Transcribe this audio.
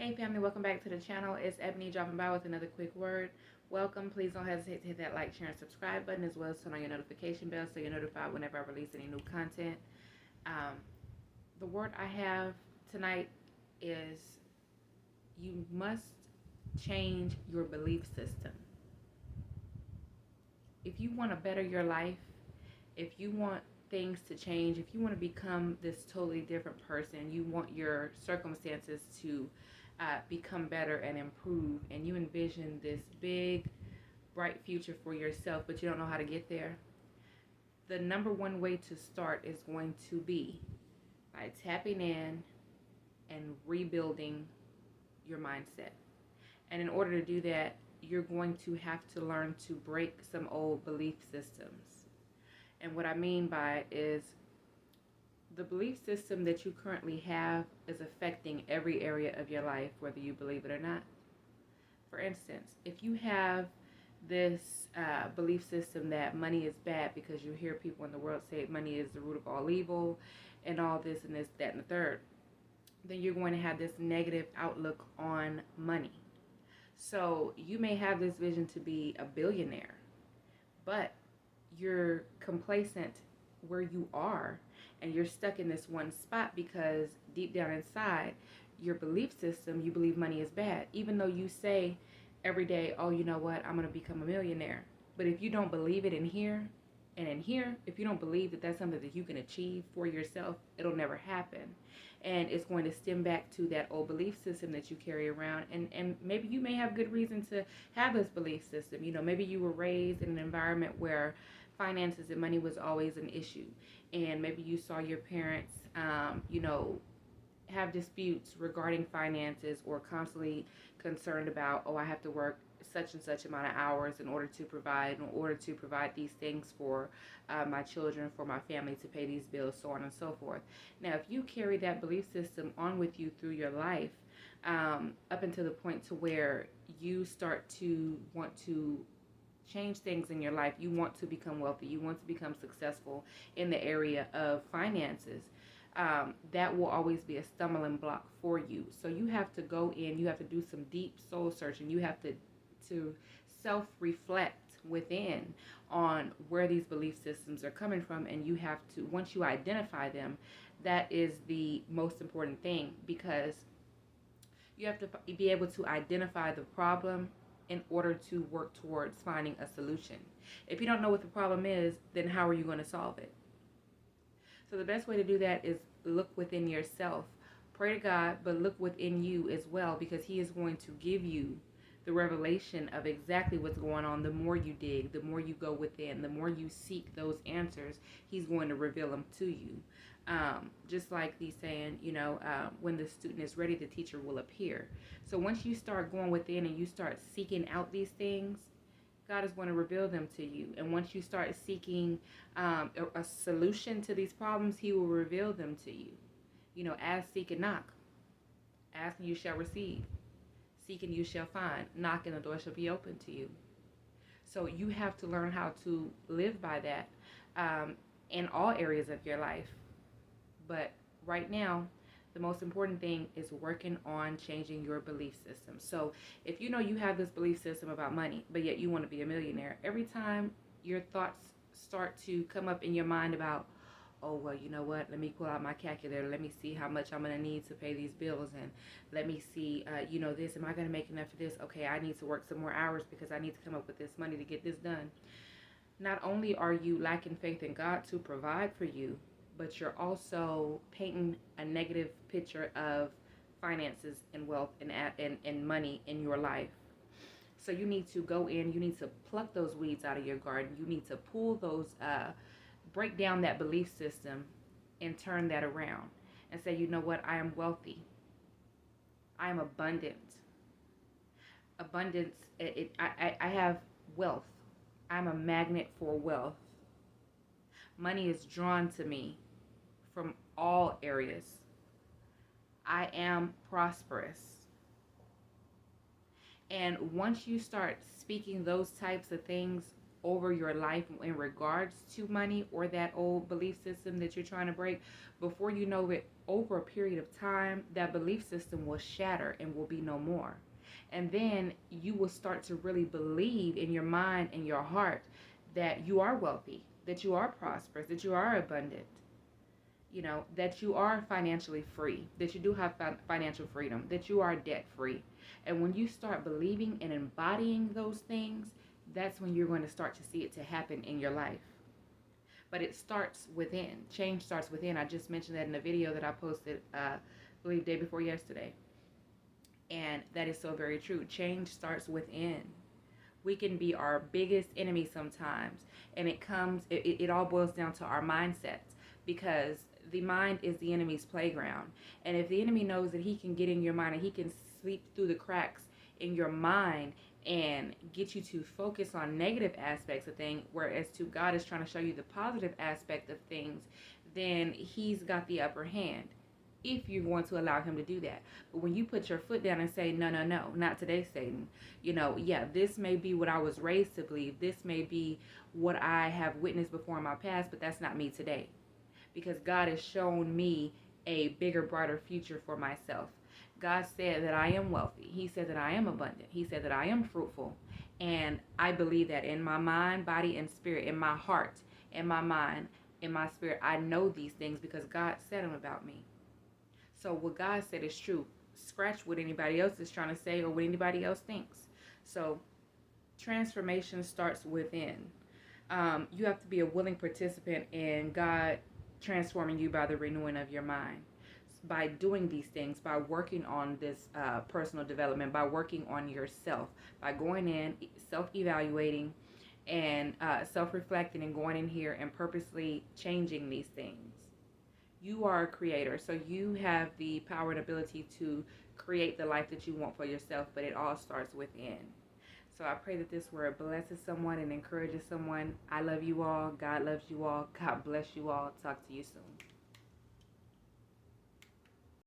Hey family, welcome back to the channel. It's Ebony dropping by with another quick word. Welcome. Please don't hesitate to hit that like, share, and subscribe button, as well as turn on your notification bell so you're notified whenever I release any new content. Um, the word I have tonight is you must change your belief system. If you want to better your life, if you want things to change, if you want to become this totally different person, you want your circumstances to become better and improve, and you envision this big, bright future for yourself, but you don't know how to get there, the number one way to start is going to be by tapping in and rebuilding your mindset. And in order to do that, you're going to have to learn to break some old belief systems. And what I mean by it is the belief system that you currently have is affecting every area of your life, whether you believe it or not. For instance, if you have this belief system that money is bad, because you hear people in the world say money is the root of all evil and all this and this, that, and the third, then you're going to have this negative outlook on money. So you may have this vision to be a billionaire, but you're complacent where you are, and you're stuck in this one spot because deep down inside your belief system, you believe money is bad, even though you say every day, oh, you know what, I'm going to become a millionaire. But if you don't believe it in here and in here, if you don't believe that that's something that you can achieve for yourself, it'll never happen. And it's going to stem back to that old belief system that you carry around. And maybe you may have good reason to have this belief system. You know, maybe you were raised in an environment where finances and money was always an issue. And maybe you saw your parents, have disputes regarding finances, or constantly concerned about, oh, I have to work such and such amount of hours in order to provide these things for my children, for my family, to pay these bills, so on and so forth. Now, if you carry that belief system on with you through your life, up until the point to where you start to want to change things in your life, you want to become wealthy, you want to become successful in the area of finances, that will always be a stumbling block for you. So you have to go in, you have to do some deep soul searching, you have to self-reflect within on where these belief systems are coming from. And you have to, once you identify them, that is the most important thing, because you have to be able to identify the problem in order to work towards finding a solution. If you don't know what the problem is, then how are you going to solve it? So the best way to do that is look within yourself. Pray to God, but look within you as well, because He is going to give you the revelation of exactly what's going on. The more you dig, the more you go within, the more you seek those answers, He's going to reveal them to you. Just like the saying, when the student is ready, the teacher will appear. So once you start going within and you start seeking out these things, God is going to reveal them to you. And once you start seeking a solution to these problems, He will reveal them to you. Ask, seek, and knock. Ask and you shall receive. Seek and you shall find. Knock and the door shall be open to you. So you have to learn how to live by that in all areas of your life. But right now, the most important thing is working on changing your belief system. So if you know you have this belief system about money, but yet you want to be a millionaire, every time your thoughts start to come up in your mind about, oh, well, you know what, let me pull out my calculator, let me see how much I'm going to need to pay these bills, and let me see, this, am I going to make enough for this? Okay, I need to work some more hours because I need to come up with this money to get this done. Not only are you lacking faith in God to provide for you, but you're also painting a negative picture of finances and wealth and money in your life. So you need to go in, you need to pluck those weeds out of your garden, you need to pull those, break down that belief system and turn that around and say, you know what, I am wealthy, I am abundant. Abundance, I have wealth, I'm a magnet for wealth. Money is drawn to me from all areas. I am prosperous. And once you start speaking those types of things over your life in regards to money or that old belief system that you're trying to break, before you know it, over a period of time, that belief system will shatter and will be no more. And then you will start to really believe in your mind and your heart that you are wealthy, that you are prosperous, that you are abundant, that you are financially free, that you do have financial freedom, that you are debt free. And when you start believing and embodying those things, that's when you're going to start to see it to happen in your life. But it starts within. Change starts within. I just mentioned that in a video that I posted, I believe, day before yesterday. And that is so very true. Change starts within. We can be our biggest enemy sometimes. And it all boils down to our mindsets, because the mind is the enemy's playground. And if the enemy knows that he can get in your mind and he can sleep through the cracks in your mind and get you to focus on negative aspects of things, whereas to God is trying to show you the positive aspect of things, then he's got the upper hand if you're going to allow him to do that. But when you put your foot down and say, no, no, no, not today, Satan, yeah, this may be what I was raised to believe. This may be what I have witnessed before in my past, but that's not me today. Because God has shown me a bigger, brighter future for myself. God said that I am wealthy. He said that I am abundant. He said that I am fruitful. And I believe that in my mind, body, and spirit, in my heart, in my mind, in my spirit. I know these things because God said them about me. So what God said is true. Scratch what anybody else is trying to say or what anybody else thinks. So transformation starts within. You have to be a willing participant in God transforming you by the renewing of your mind. By doing these things, by working on this personal development, by working on yourself, by going in, self-evaluating, and self-reflecting, and going in here and purposely changing these things. You are a creator, so you have the power and ability to create the life that you want for yourself, but it all starts within. So I pray that this word blesses someone and encourages someone. I love you all. God loves you all. God bless you all. Talk to you soon.